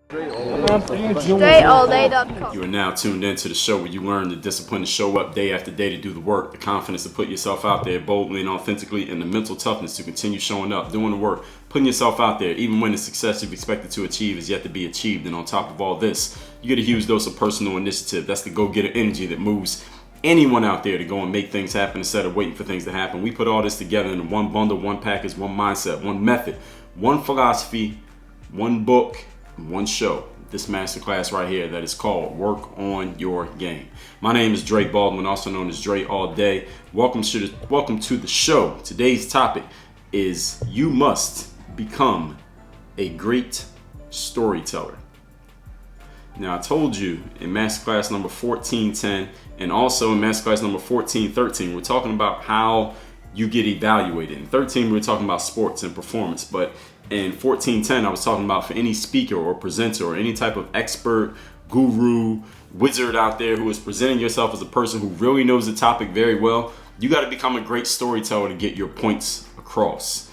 StrayAllDay.com. You are now tuned into the show where you learn the discipline to show up day after day to do the work, the confidence to put yourself out there boldly and authentically, and the mental toughness to continue showing up, doing the work, putting yourself out there, even when the success you've expected to achieve is yet to be achieved. And on top of all this, you get a huge dose of personal initiative. That's the go-getter energy that moves anyone out there to go and make things happen instead of waiting for things to happen. We put all this together in one bundle, one package, one mindset, one method, one philosophy, one book, one show. This masterclass right here that is called Work on Your Game. My name is Dre Baldwin, also known as Dre All Day. Welcome to the show. Today's topic is you must become a great storyteller. Now, I told you in masterclass number 1410 and also in masterclass number 1413, we're talking about how you get evaluated. In 13, we were talking about sports and performance, but in 1410, I was talking about for any speaker or presenter or any type of expert, guru, wizard out there who is presenting yourself as a person who really knows the topic very well, you got to become a great storyteller to get your points across.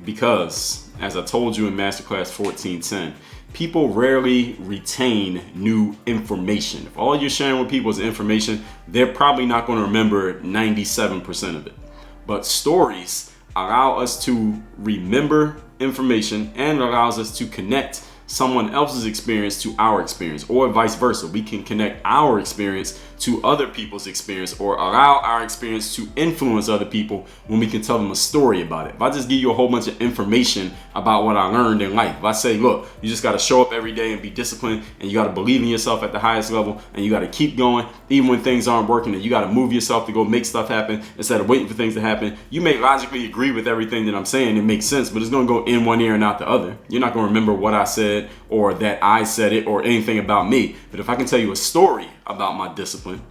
Because, as I told you in Masterclass 1410, people rarely retain new information. If all you're sharing with people is information, they're probably not going to remember 97% of it. But stories allow us to remember information and allows us to connect someone else's experience to our experience, or vice versa. We can connect our experience to other people's experience, or allow our experience to influence other people when we can tell them a story about it. If I just give you a whole bunch of information about what I learned in life, if I say, look, you just got to show up every day and be disciplined, and you got to believe in yourself at the highest level, and you got to keep going even when things aren't working, and you got to move yourself to go make stuff happen instead of waiting for things to happen. You may logically agree with everything that I'm saying. It makes sense, but it's going to go in one ear and out the other. You're not going to remember what I said or that I said it or anything about me. But if I can tell you a story about my discipline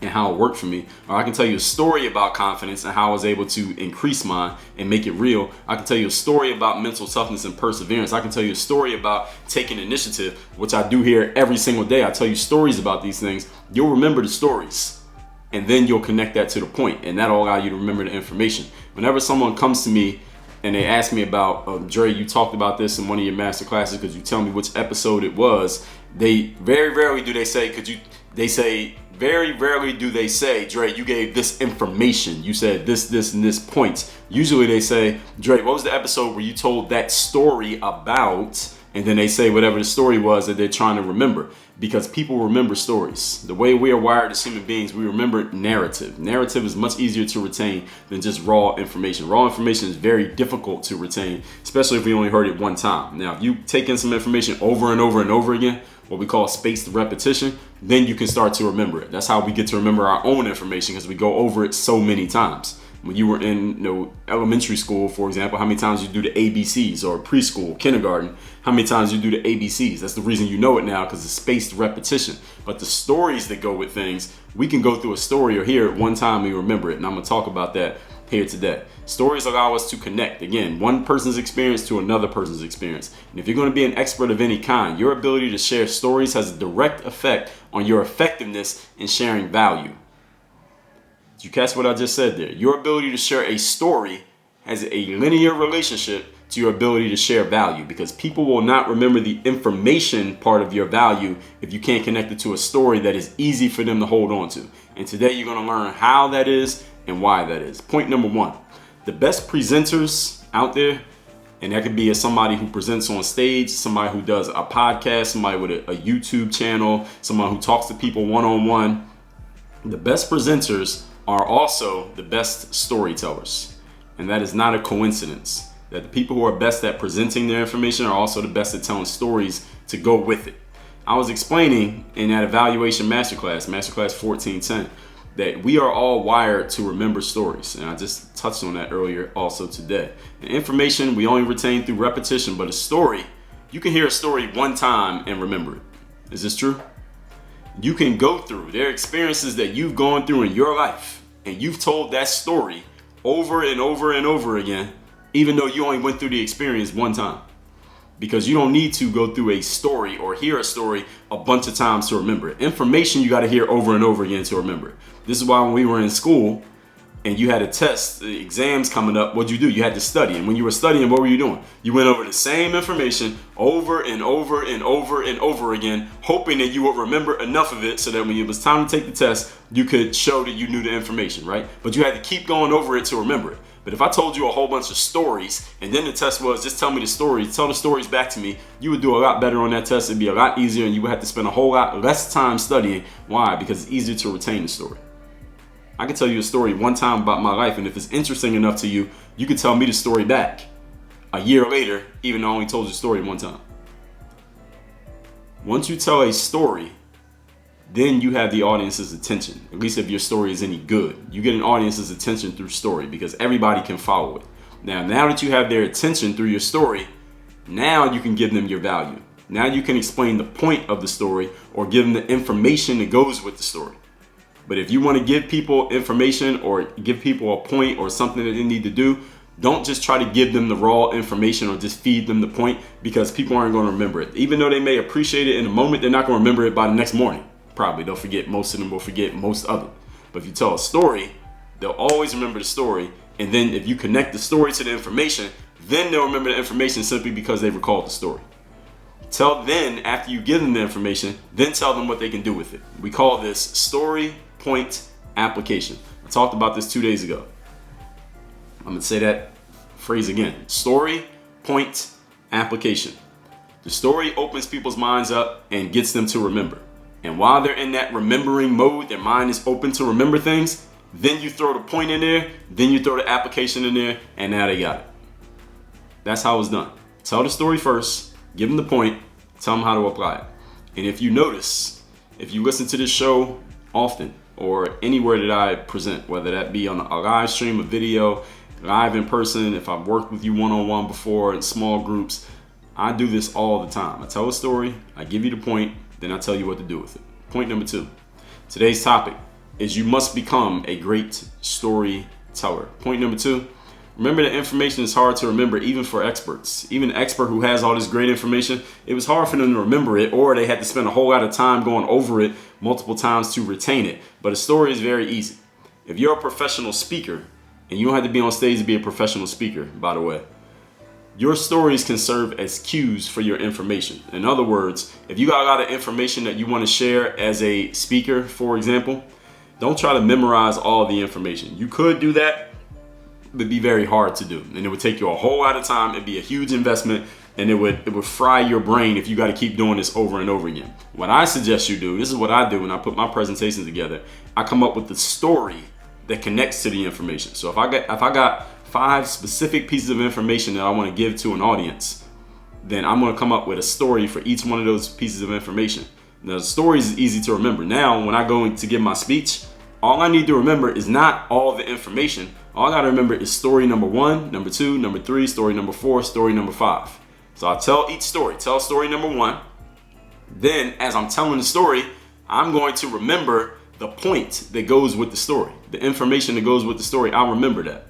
and how it worked for me, or I can tell you a story about confidence and how I was able to increase mine and make it real. I can tell you a story about mental toughness and perseverance. I can tell you a story about taking initiative, which I do here every single day. I tell you stories about these things. You'll remember the stories, and then you'll connect that to the point, and that'll allow you to remember the information. Whenever someone comes to me and they ask me about, Dre, you talked about this in one of your master classes, could you tell me which episode it was? They very rarely do they say, very rarely do they say, Dre, you gave this information. You said this, and this points. Usually they say, Dre, what was the episode where you told that story about? And then they say whatever the story was that they're trying to remember. Because people remember stories. The way we are wired as human beings, we remember narrative. Narrative is much easier to retain than just raw information. Raw information is very difficult to retain, especially if we only heard it one time. Now, if you take in some information over and over and over again, what we call spaced repetition, then you can start to remember it. That's how we get to remember our own information, because we go over it so many times. When you were in elementary school, for example, how many times you do the ABCs, or preschool, kindergarten, how many times you do the ABCs. That's the reason you know it now, because it's spaced repetition. But the stories that go with things, we can go through a story or hear it one time and remember it. And I'm going to talk about that here today. Stories allow us to connect, again, one person's experience to another person's experience. And if you're going to be an expert of any kind, your ability to share stories has a direct effect on your effectiveness in sharing value. Did you catch what I just said there? Your ability to share a story has a linear relationship to your ability to share value, because people will not remember the information part of your value if you can't connect it to a story that is easy for them to hold on to. And today you're going to learn how that is and why that is. Point number one, the best presenters out there, and that could be somebody who presents on stage, somebody who does a podcast, somebody with a YouTube channel, someone who talks to people one-on-one. The best presenters are also the best storytellers. And that is not a coincidence, that the people who are best at presenting their information are also the best at telling stories to go with it. I was explaining in that evaluation masterclass 1410, that we are all wired to remember stories. And I just touched on that earlier also today. And information we only retain through repetition, but a story, you can hear a story one time and remember it. Is this true? You can go through their experiences that you've gone through in your life, and you've told that story over and over and over again, even though you only went through the experience one time. Because you don't need to go through a story or hear a story a bunch of times to remember it. Information you got to hear over and over again to remember it. This is why when we were in school, and you had a test, exams coming up, what'd you do? You had to study. And when you were studying, what were you doing? You went over the same information over and over and over and over again, hoping that you would remember enough of it so that when it was time to take the test, you could show that you knew the information, right? But you had to keep going over it to remember it. But if I told you a whole bunch of stories, and then the test was, just tell me the stories, tell the stories back to me, you would do a lot better on that test. It'd be a lot easier, and you would have to spend a whole lot less time studying. Why? Because it's easier to retain the story. I could tell you a story one time about my life, and if it's interesting enough to you, you could tell me the story back a year later, even though I only told you the story one time. Once you tell a story, then you have the audience's attention. At least if your story is any good. You get an audience's attention through story because everybody can follow it. Now that you have their attention through your story, now you can give them your value. Now you can explain the point of the story or give them the information that goes with the story. But if you want to give people information or give people a point or something that they need to do, don't just try to give them the raw information or just feed them the point, because people aren't going to remember it. Even though they may appreciate it in a moment, they're not going to remember it by the next morning. Probably they'll forget. Most of them will forget most of it. But if you tell a story, they'll always remember the story. And then if you connect the story to the information, then they'll remember the information simply because they recalled the story. Then after you give them the information, then tell them what they can do with it. We call this story point application. I talked about this 2 days ago. I'm going to say that phrase again. Story point application. The story opens people's minds up and gets them to remember. And while they're in that remembering mode, their mind is open to remember things, then you throw the point in there, then you throw the application in there, and now they got it. That's how it's done. Tell the story first, give them the point, tell them how to apply it. And if you notice, if you listen to this show often, or anywhere that I present, whether that be on a live stream, a video, live in person, if I've worked with you one-on-one before in small groups, I do this all the time. I tell a story, I give you the point, then I tell you what to do with it. Point number 2. Today's topic is you must become a great storyteller. Point number 2. Remember that information is hard to remember even for experts. Even an expert who has all this great information, it was hard for them to remember it, or they had to spend a whole lot of time going over it multiple times to retain it. But a story is very easy. If you're a professional speaker, and you don't have to be on stage to be a professional speaker, by the way, your stories can serve as cues for your information. In other words, if you got a lot of information that you want to share as a speaker, for example, don't try to memorize all the information. You could do that, but it'd be very hard to do. And it would take you a whole lot of time. It'd be a huge investment, and it would fry your brain if you got to keep doing this over and over again. What I suggest you do, this is what I do when I put my presentations together. I come up with the story that connects to the information. So if I got 5 specific pieces of information that I want to give to an audience, then I'm going to come up with a story for each one of those pieces of information. Now, the story is easy to remember. Now, when I go to give my speech, all I need to remember is not all the information. All I got to remember is story number 1, number 2, number 3, story number 4, story number 5. So I'll tell each story. Tell story number 1. Then, as I'm telling the story, I'm going to remember the point that goes with the story. The information that goes with the story, I'll remember that.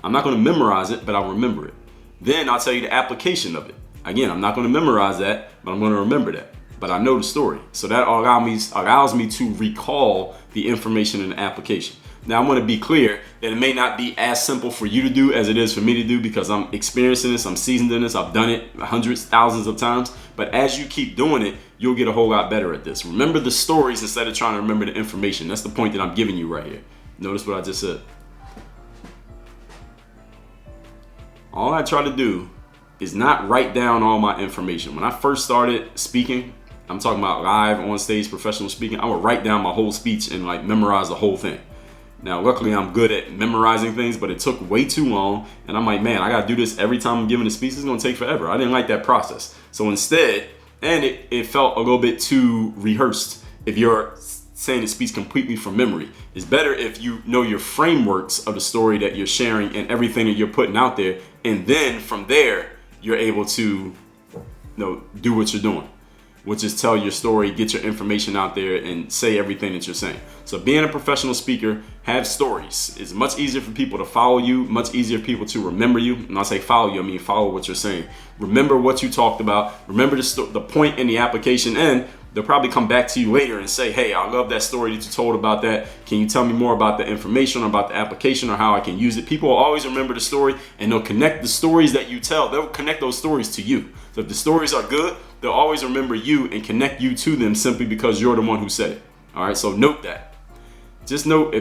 I'm not going to memorize it, but I'll remember it. Then I'll tell you the application of it. Again, I'm not going to memorize that, but I'm going to remember that. But I know the story. So that allows me to recall the information in the application. Now, I want to be clear that it may not be as simple for you to do as it is for me to do, because I'm experiencing this, I'm seasoned in this, I've done it hundreds, thousands of times. But as you keep doing it, you'll get a whole lot better at this. Remember the stories instead of trying to remember the information. That's the point that I'm giving you right here. Notice what I just said. All I try to do is not write down all my information. When I first started speaking, I'm talking about live on stage professional speaking, I would write down my whole speech and memorize the whole thing. Now, luckily I'm good at memorizing things, but it took way too long. And I'm like, man, I gotta do this every time I'm giving a speech. It's gonna take forever. I didn't like that process. So instead, and it felt a little bit too rehearsed. If you're saying the speech completely from memory, it's better if you know your frameworks of the story that you're sharing and everything that you're putting out there. And then from there, you're able to do what you're doing, which is tell your story, get your information out there, and say everything that you're saying. So being a professional speaker, have stories. It's much easier for people to follow you, much easier for people to remember you. And I say follow you, I mean follow what you're saying. Remember what you talked about. Remember the point in the application. And they'll probably come back to you later and say, hey, I love that story that you told about that. Can you tell me more about the information or about the application or how I can use it? People will always remember the story, and they'll connect the stories that you tell. They'll connect those stories to you. So if the stories are good, they'll always remember you and connect you to them simply because you're the one who said it. All right, so note that. Just note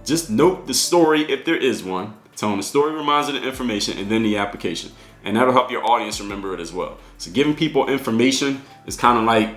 just note the story if there is one. Telling the story reminds of the information, and then the application. And that'll help your audience remember it as well. So giving people information is kind of like,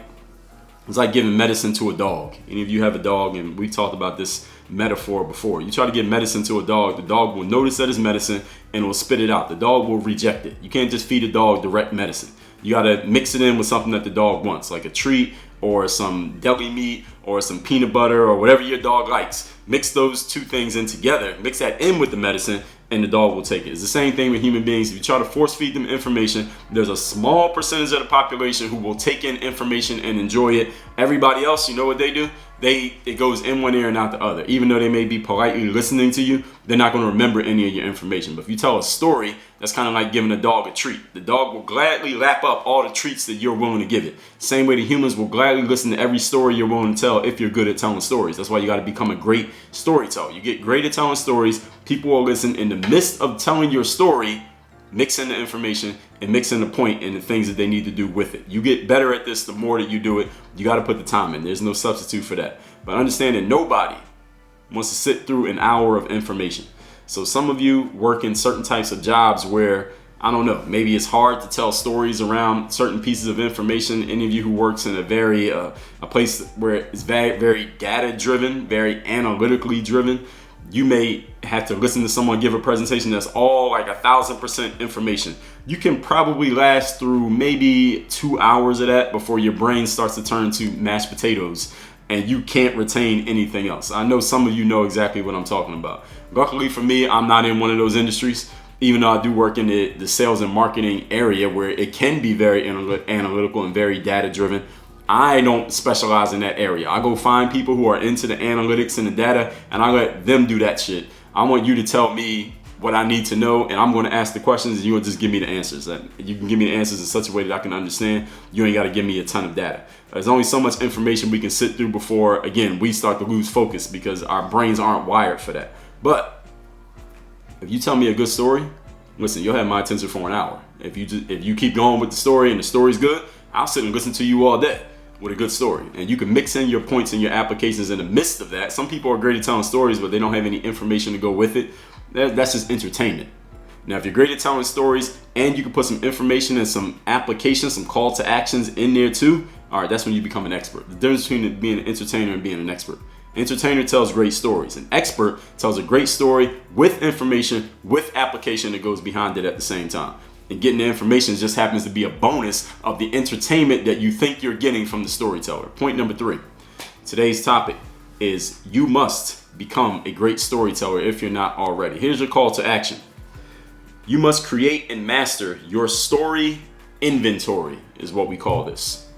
it's like giving medicine to a dog. Any of you have a dog, and we've talked about this metaphor before. You try to give medicine to a dog, the dog will notice that it's medicine and will spit it out. The dog will reject it. You can't just feed a dog direct medicine. You got to mix it in with something that the dog wants, like a treat or some deli meat or some peanut butter or whatever your dog likes. Mix those two things in together, mix that in with the medicine, and the dog will take it. It's the same thing with human beings. If you try to force feed them information, there's a small percentage of the population who will take in information and enjoy it. Everybody else, you know what they do? It goes in one ear and out the other. Even though they may be politely listening to you, they're not going to remember any of your information. But if you tell a story, that's kind of like giving a dog a treat. The dog will gladly lap up all the treats that you're willing to give it. Same way the humans will gladly listen to every story you're willing to tell if you're good at telling stories. That's why you got to become a great storyteller. You get great at telling stories, people will listen. In the midst of telling your story, mix in the information and mix in the point and the things that they need to do with it. You get better at this the more that you do it. You got to put the time in. There's no substitute for that. But understand that nobody wants to sit through an hour of information. So some of you work in certain types of jobs where, I don't know, maybe it's hard to tell stories around certain pieces of information. Any of you who works in a place where it's very, very data driven, very analytically driven, you may have to listen to someone give a presentation that's all like 1,000% information. You can probably last through maybe 2 hours of that before your brain starts to turn to mashed potatoes and you can't retain anything else. I know some of you know exactly what I'm talking about. Luckily for me, I'm not in one of those industries, even though I do work in the sales and marketing area where it can be very analytical and very data driven. I don't specialize in that area. I go find people who are into the analytics and the data, and I let them do that shit. I want you to tell me what I need to know, and I'm going to ask the questions, and you will just give me the answers. You can give me the answers in such a way that I can understand. You ain't got to give me a ton of data. There's only so much information we can sit through before, again, we start to lose focus because our brains aren't wired for that. But if you tell me a good story, listen, you'll have my attention for an hour. If you keep going with the story and the story's good, I'll sit and listen to you all day with a good story. And you can mix in your points and your applications in the midst of that. Some people are great at telling stories, but they don't have any information to go with it. That's just entertainment. Now, if you're great at telling stories and you can put some information and some applications, some call to actions in there too, all right, that's when you become an expert. The difference between being an entertainer and being an expert. Entertainer tells great stories. An expert tells a great story with information, with application that goes behind it at the same time. And getting the information just happens to be a bonus of the entertainment that you think you're getting from the storyteller. Point number 3. Today's topic is you must become a great storyteller if you're not already. Here's your call to action. You must create and master your story inventory is what we call this.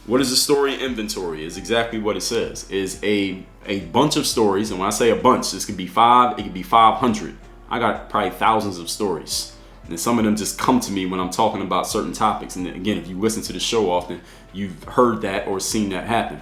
What is a story inventory? Is exactly what it says. Is a bunch of stories, and when I say a bunch, this could be 5, it could be 500. I got probably thousands of stories. And some of them just come to me when I'm talking about certain topics. And again, if you listen to the show often, you've heard that or seen that happen.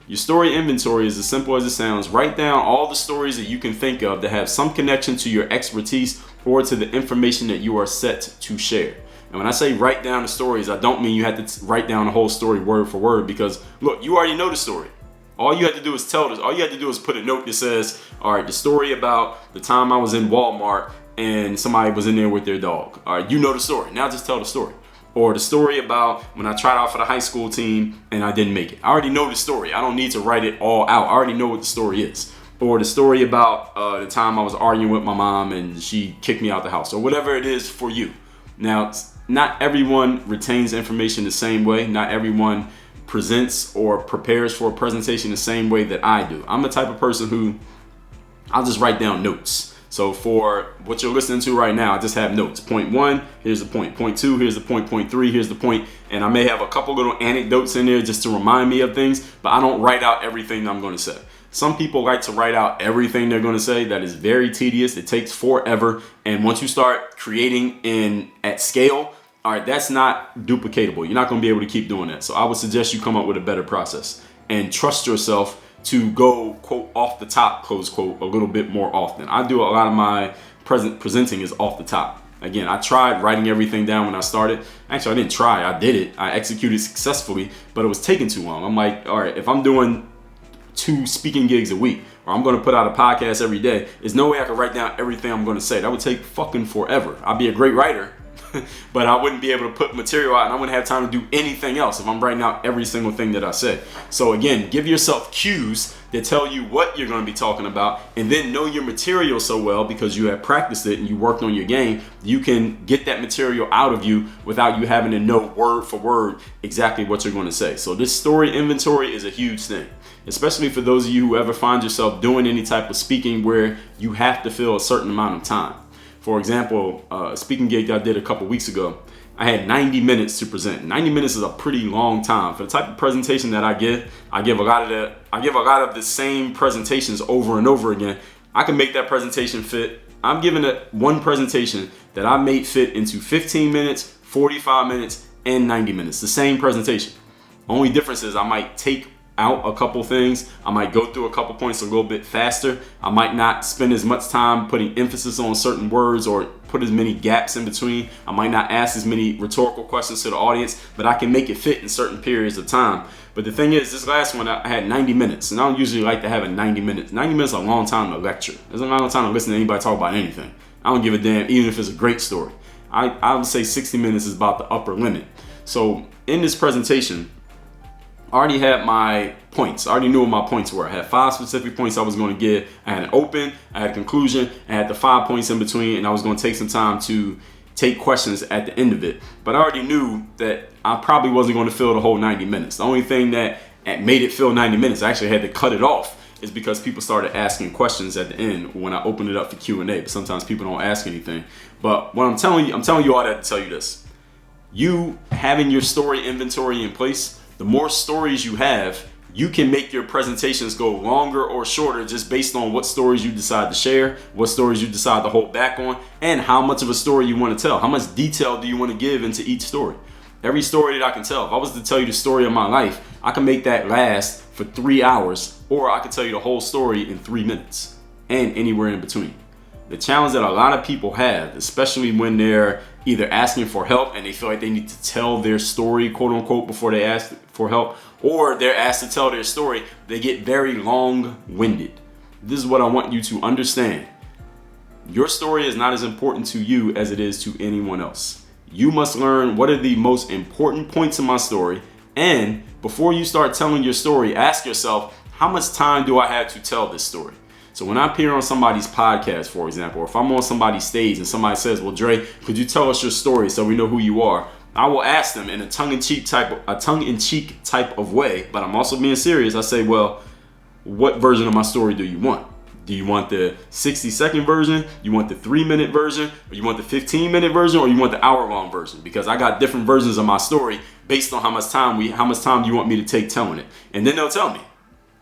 Your story inventory is as simple as it sounds. Write down all the stories that you can think of that have some connection to your expertise or to the information that you are set to share. And when I say write down the stories, I don't mean you have to write down the whole story word for word, because look, you already know the story. All you have to do is tell this. All you have to do is put a note that says, all right, the story about the time I was in Walmart and somebody was in there with their dog. All right, you know the story. Now just tell the story. Or the story about when I tried out for the high school team and I didn't make it. I already know the story. I don't need to write it all out. I already know what the story is. Or the story about the time I was arguing with my mom and she kicked me out the house, or whatever it is for you. Now, not everyone retains information the same way. Not everyone presents or prepares for a presentation the same way that I do. I'm the type of person who I'll just write down notes. So for what you're listening to right now, I just have notes. Point 1, here's the point. Point 2, here's the point. Point 3, here's the point. And I may have a couple little anecdotes in there just to remind me of things, but I don't write out everything I'm going to say. Some people like to write out everything they're going to say. That is very tedious. It takes forever. And once you start creating at scale, all right, that's not duplicatable. You're not going to be able to keep doing that. So I would suggest you come up with a better process and trust yourself to go, quote, off the top, close quote, a little bit more often. I do a lot of my presenting is off the top. Again, I tried writing everything down when I started. Actually, I didn't try. I did it. I executed successfully, but it was taking too long. I'm like, all right, if I'm doing 2 speaking gigs a week, or I'm going to put out a podcast every day, there's no way I could write down everything I'm going to say. That would take fucking forever. I'd be a great writer, but I wouldn't be able to put material out, and I wouldn't have time to do anything else if I'm writing out every single thing that I say. So again, give yourself cues that tell you what you're going to be talking about, and then know your material so well because you have practiced it and you worked on your game. You can get that material out of you without you having to know word for word exactly what you're going to say. So this story inventory is a huge thing, especially for those of you who ever find yourself doing any type of speaking where you have to fill a certain amount of time. For example, a speaking gig I did a couple weeks ago, I had 90 minutes to present. 90 minutes is a pretty long time for the type of presentation that I give. I give a lot of the same presentations over and over again. I can make that presentation fit. I'm giving it one presentation that I made fit into 15 minutes, 45 minutes, and 90 minutes. The same presentation. Only difference is I might take out a couple things. I might go through a couple points a little bit faster. I might not spend as much time putting emphasis on certain words or put as many gaps in between. I might not ask as many rhetorical questions to the audience, but I can make it fit in certain periods of time. But the thing is, this last one I had 90 minutes, and I don't usually like to have a 90 minutes. 90 minutes is a long time to lecture. It's a long time to listen to anybody talk about anything. I don't give a damn, even if it's a great story. I would say 60 minutes is about the upper limit. So in this presentation, I already had my points. I already knew what my points were. I had 5 specific points I was going to give. I had an open, I had a conclusion, I had the 5 points in between, and I was going to take some time to take questions at the end of it. But I already knew that I probably wasn't going to fill the whole 90 minutes. The only thing that made it fill 90 minutes, I actually had to cut it off, is because people started asking questions at the end when I opened it up for Q&A. But sometimes people don't ask anything. But what I'm telling you all that to tell you this. You having your story inventory in place, the more stories you have, you can make your presentations go longer or shorter just based on what stories you decide to share, what stories you decide to hold back on, and how much of a story you want to tell. How much detail do you want to give into each story? Every story that I can tell, if I was to tell you the story of my life, I can make that last for 3 hours, or I can tell you the whole story in 3 minutes and anywhere in between. The challenge that a lot of people have, especially when they're either asking for help and they feel like they need to tell their story, quote unquote, before they ask for help, or they're asked to tell their story, they get very long-winded. This is what I want you to understand. Your story is not as important to you as it is to anyone else. You must learn what are the most important points in my story, and before you start telling your story, ask yourself, how much time do I have to tell this story? So when I appear on somebody's podcast, for example, or if I'm on somebody's stage and somebody says, well, Dre, could you tell us your story so we know who you are? I will ask them in a tongue-in-cheek type of way, but I'm also being serious. I say, well, what version of my story do you want? Do you want the 60-second version? You want the 3-minute version? Or you want the 15-minute version? Or you want the hour-long version? Because I got different versions of my story based on how much time do you want me to take telling it. And then they'll tell me.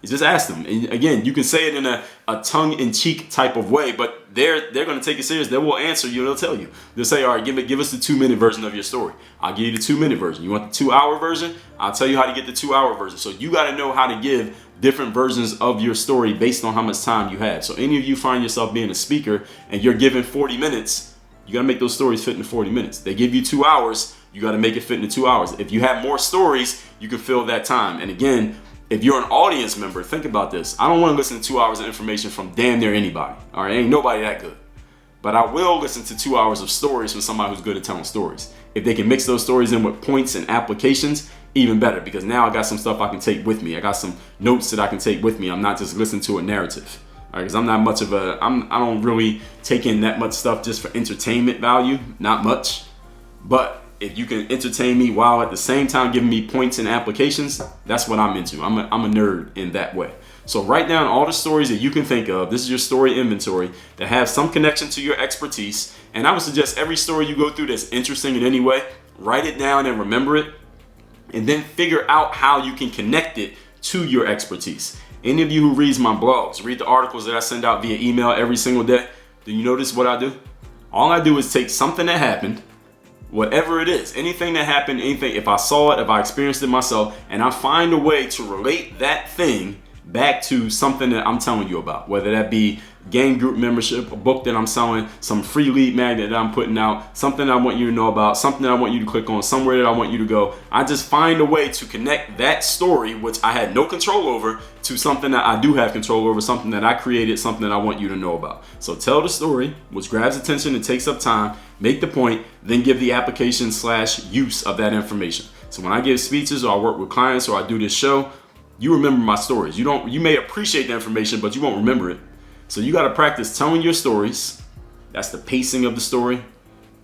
You just ask them. And again, you can say it in a tongue-in-cheek type of way, but they're going to take it serious. They will answer you. They'll tell you. They'll say, all right, give us the 2-minute version of your story. I'll give you the 2-minute version. You want the 2-hour version? I'll tell you how to get the 2-hour version. So you got to know how to give different versions of your story based on how much time you have. So any of you find yourself being a speaker and you're given 40 minutes, you got to make those stories fit in 40 minutes. They give you 2 hours, you got to make it fit in 2 hours. If you have more stories, you can fill that time. And again, if you're an audience member, think about this. I don't want to listen to 2 hours of information from damn near anybody. All right, ain't nobody that good. But I will listen to 2 hours of stories from somebody who's good at telling stories. If they can mix those stories in with points and applications, even better, because now I got some stuff I can take with me. I got some notes that I can take with me. I'm not just listening to a narrative. All right, because I'm not much of I don't really take in that much stuff just for entertainment value. Not much. But if you can entertain me while at the same time giving me points and applications, that's what I'm into. I'm a nerd in that way. So write down all the stories that you can think of. This is your story inventory that have some connection to your expertise. And I would suggest every story you go through that's interesting in any way, write it down and remember it. And then figure out how you can connect it to your expertise. Any of you who reads my blogs, read the articles that I send out via email every single day, do you notice what I do? All I do is take something that happened, whatever it is, anything that happened, anything, if I saw it, if I experienced it myself, and I find a way to relate that thing back to something that I'm telling you about, whether that be game group membership, a book that I'm selling, some free lead magnet that I'm putting out, something I want you to know about, something that I want you to click on, somewhere that I want you to go. I just find a way to connect that story, which I had no control over, to something that I do have control over, something that I created, something that I want you to know about. So tell the story, which grabs attention and takes up time, make the point, then give the application / use of that information. So when I give speeches or I work with clients or I do this show, you remember my stories. You may appreciate the information, but you won't remember it. So you got to practice telling your stories. That's the pacing of the story,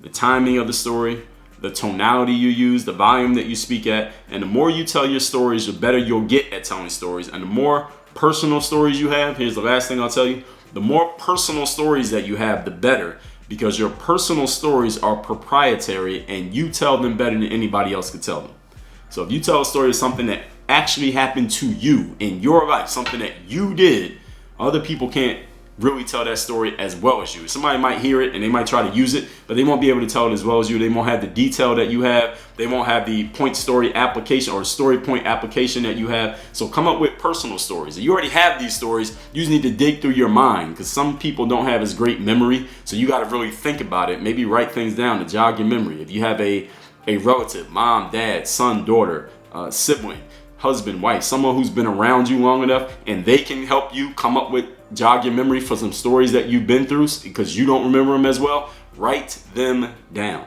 the timing of the story, the tonality you use, the volume that you speak at. And the more you tell your stories, the better you'll get at telling stories. And the more personal stories you have, here's the last thing I'll tell you, the more personal stories that you have, the better, because your personal stories are proprietary and you tell them better than anybody else could tell them. So if you tell a story of something that actually happened to you in your life, something that you did, other people can't really tell that story as well as you. Somebody might hear it and they might try to use it, but they won't be able to tell it as well as you. They won't have the detail that you have. They won't have the point story application or story point application that you have. So come up with personal stories. If you already have these stories, you just need to dig through your mind, because some people don't have as great memory. So you got to really think about it. Maybe write things down to jog your memory. If you have a relative, mom, dad, son, daughter, sibling, husband, wife, someone who's been around you long enough and they can help you come up with, jog your memory for some stories that you've been through because you don't remember them as well, write them down.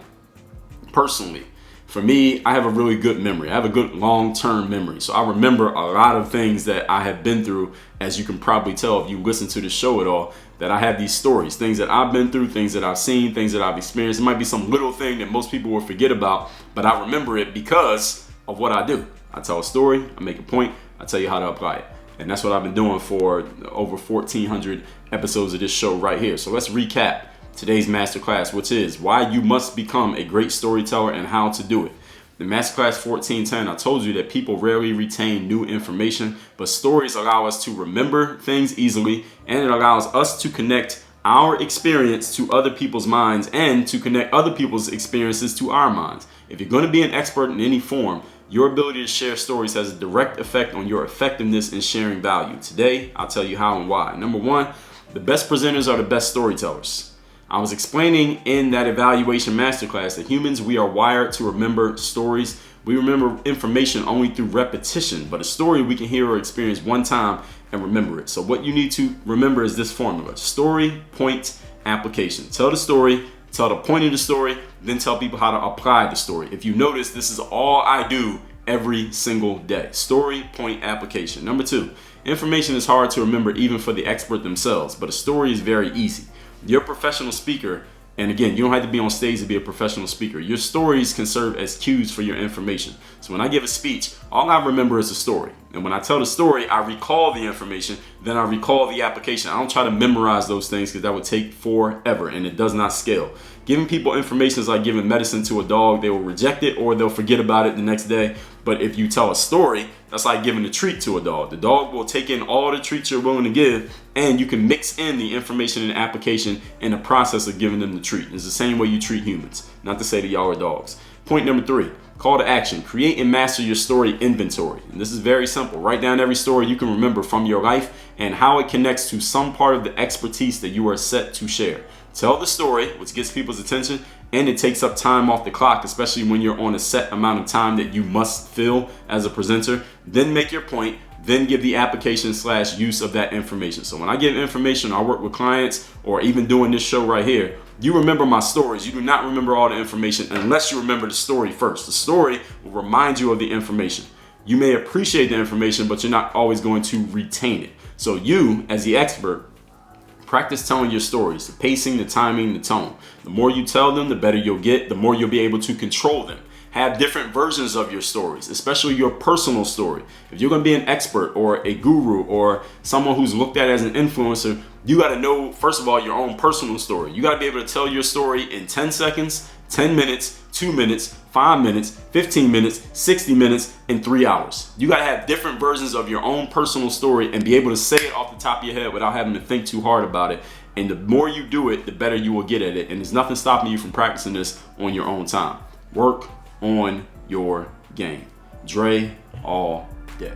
Personally, for me, I have a really good memory. I have a good long-term memory. So I remember a lot of things that I have been through, as you can probably tell if you listen to the show at all, that I have these stories, things that I've been through, things that I've seen, things that I've experienced. It might be some little thing that most people will forget about, but I remember it because of what I do. I tell a story, I make a point, I tell you how to apply it. And that's what I've been doing for over 1,400 episodes of this show right here. So let's recap today's masterclass, which is why you must become a great storyteller and how to do it. In masterclass 1410, I told you that people rarely retain new information, but stories allow us to remember things easily, and it allows us to connect our experience to other people's minds and to connect other people's experiences to our minds. If you're going to be an expert in any form, your ability to share stories has a direct effect on your effectiveness in sharing value. Today, I'll tell you how and why. Number one, the best presenters are the best storytellers. I was explaining in that evaluation masterclass that humans, we are wired to remember stories. We remember information only through repetition, but a story we can hear or experience one time and remember it. So what you need to remember is this formula: story, point, application. Tell the story, tell the point of the story, then tell people how to apply the story. If you notice, this is all I do every single day. Story, point, application. Number two, information is hard to remember even for the expert themselves, but a story is very easy. You're a professional speaker, and again, you don't have to be on stage to be a professional speaker. Your stories can serve as cues for your information. So when I give a speech, all I remember is a story. And when I tell the story, I recall the information, then I recall the application. I don't try to memorize those things because that would take forever and it does not scale. Giving people information is like giving medicine to a dog. They will reject it or they'll forget about it the next day. But if you tell a story, that's like giving a treat to a dog. The dog will take in all the treats you're willing to give, and you can mix in the information and application in the process of giving them the treat. It's the same way you treat humans. Not to say that y'all are dogs. Point number three, call to action. Create and master your story inventory. And this is very simple. Write down every story you can remember from your life and how it connects to some part of the expertise that you are set to share. Tell the story, which gets people's attention, and it takes up time off the clock, especially when you're on a set amount of time that you must fill as a presenter. Then make your point, then give the application / use of that information. So when I give information, I work with clients, or even doing this show right here, you remember my stories. You do not remember all the information unless you remember the story first. The story will remind you of the information. You may appreciate the information, but you're not always going to retain it. So you, as the expert, practice telling your stories, the pacing, the timing, the tone. The more you tell them, the better you'll get, the more you'll be able to control them. Have different versions of your stories, especially your personal story. If you're going to be an expert or a guru or someone who's looked at as an influencer, you got to know, first of all, your own personal story. You got to be able to tell your story in 10 seconds, 10 minutes, 2 minutes, 5 minutes, 15 minutes, 60 minutes, and 3 hours. You got to have different versions of your own personal story and be able to say it off the top of your head without having to think too hard about it. And the more you do it, the better you will get at it. And there's nothing stopping you from practicing this on your own time. Work on your game. Dre all day.